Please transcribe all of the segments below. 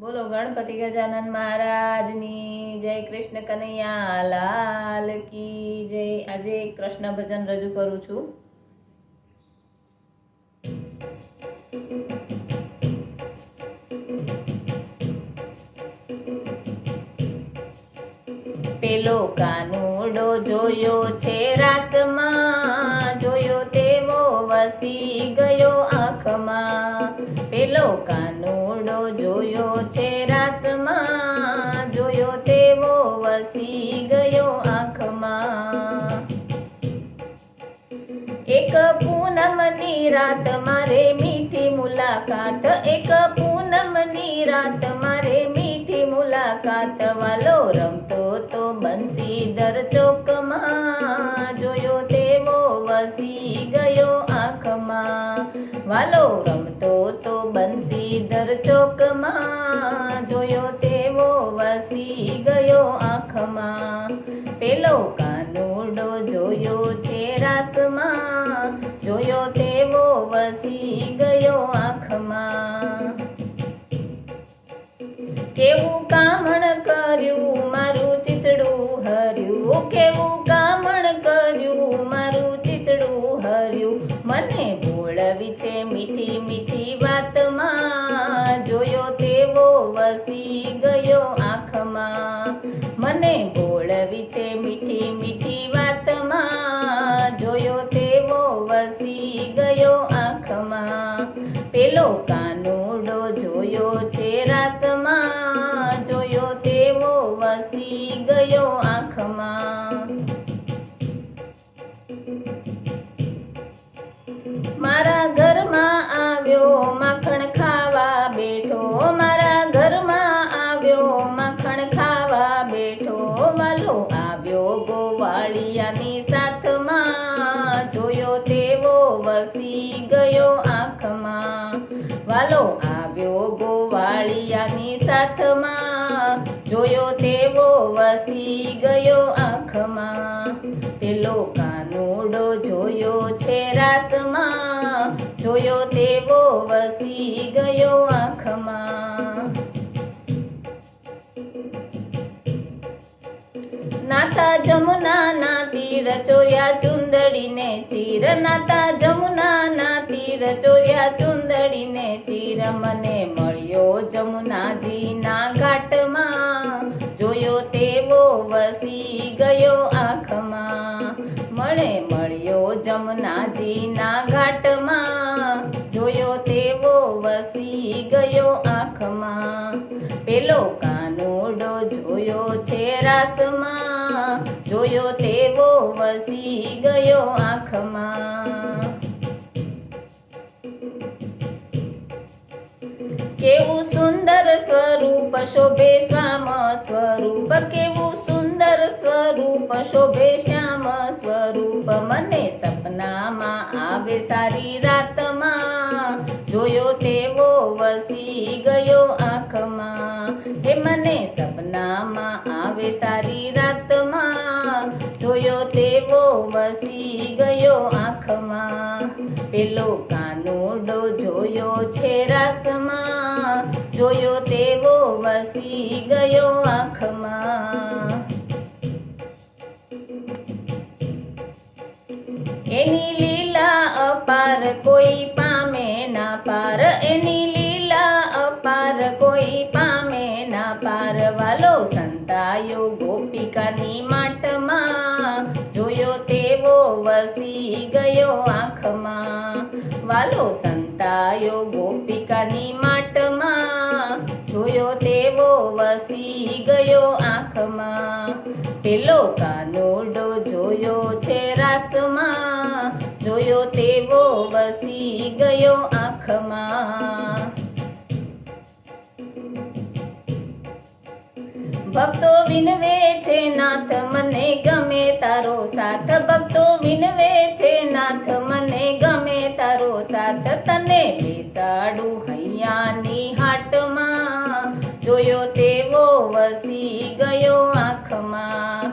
બોલો ગણપતિ ગજાનન મહારાજની જય, કૃષ્ણ કનૈયા લાલ કી જય। આજે કૃષ્ણ ભજન રજૂ કરું છું। પેલો કાનુડો જોયો છે રાસમાં, જોયો તેવો વસી ગયો આંખમાં। પેલો કાનુડો જોયો છે રાસમાં, જોયો તેવો વસી ગયો આંખમાં। એક પૂનમની રાત મારે મીઠી મુલાકાત, એક પૂનમની રાત મારે મીઠી મુલાકાત। વાલો રમતો તો બંસીદર ચોકમાં, જોયો તેવો વસી ગયો આંખમાં। વાલો રમતો તો બંસીદર ચોકમાં, જોયો તેવો વસી ગયો આંખમાં। પેલો કાનુડો જોયો છે રાસમાં, જોયો તેવો વસી ગયો આંખમાં। કેવું કામણ કર્યું મારું ચિતડું હર્યું, કેવું કામણ કર્યું મારું ચિતડું હર્યું। મને બોળવી છે મીઠી મીઠી વાતમાં, જોયો તેવો વસી ગયો આંખમાં। મને બોળવી છે મીઠી મીઠી વાતમાં, જોયો તેવો વસી ગયો આંખમાં। પેલો કાનુડો જોયો છે રાસમાં, જોયો તેવો વસી ગયો આંખમાં। મારા ઘરમાં આવ્યો માખણ ખાવા બેઠો, મારા ઘરમાં આવ્યો માખણ ખાવા બેઠો। વાલો આવ્યો ગોવાળિયાની સાથમાં, જોયો તેવો વસી ગયો આંખમાં। વાલો આવ્યો ગોવાળિયાની સાથમાં, જોયો તેવો વસી ગયો આંખમાં। પેલો કાનુડો જોયો છે રાસમાં, જોયો તેવો વસી ગયો આંખમાં। નાતા જમુનાના તીર ચોર્યા ચુંદડીને ચીર, નાતા જમુનાના તીર ચોર્યા ચુંદડીને ચીર। મને મળ્યો જમુનાજીના ઘાટમાં, જોયો તેવો વસી ગયો આંખમાં। મને મળ્યો જમુનાજીના ઘાટમાં, જોયો તેવો વસી ગયો આંખમાં। પેલો કાનુડો જોયો છે રાસમાં, જોયો તેવો વસી ગયો આંખમાં। કેવું સુંદર સ્વરૂપ શોભે શ્યામ સ્વરૂપ, કેવું સુંદર સ્વરૂપ શોભે શ્યામ સ્વરૂપ। મને સપનામાં આવે સારી રાતમાં, જોયો તેવો વસી ગયો આંખમાં। હે મને સપનામાં આવે સારી રાતમાં, જોયો તેવો વસી ગયો આંખમાં। પેલો કાનુડો જોયો છે રાસમાં, જોયો તેવો વસી ગયો આંખમાં। એની લીલા અપાર કોઈ પામે ના પાર, એની લીલા અપાર કોઈ પામે ના પાર। વાલો સંતાયો ગોપિકાની માટમાં, જોયો તેવો વસી ગયો આંખમાં। વાલો સંતાયો ગોપિકાની માટમાં, જોયો તેવો વસી ગયો આંખમાં। પેલો કાનુડો જોયો છે રાસમાં, જોયો તેવો વસી ગયો આંખમાં। ભક્તો વિનવે છે નાથ મને ગમે તારો સાથ, ભક્તો વિનવે છે નાથ મને ગમે તારો સાથ। તને બેસાડું હૈયાની હાટમાં, જોયો તેવો વસી ગયો આંખમાં।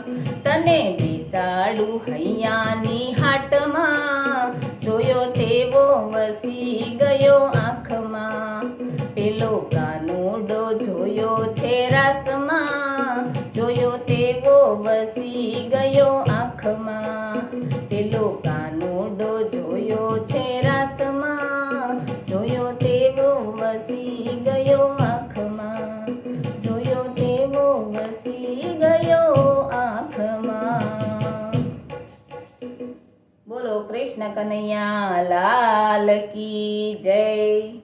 તને બેસાડું હૈયાની હાટમાં, જોયો તેવો વસી ગયો આંખમાં। પેલો કાનુડો જોયો વસી ગયો આંખમાં પેલો કાનુડો જોયો છે રાસમાં જોયો તેવો વસી ગયો આંખમાં જોયો તેવો વસી ગયો આંખમાં બોલો કૃષ્ણ કનૈયા લાલ કી જય।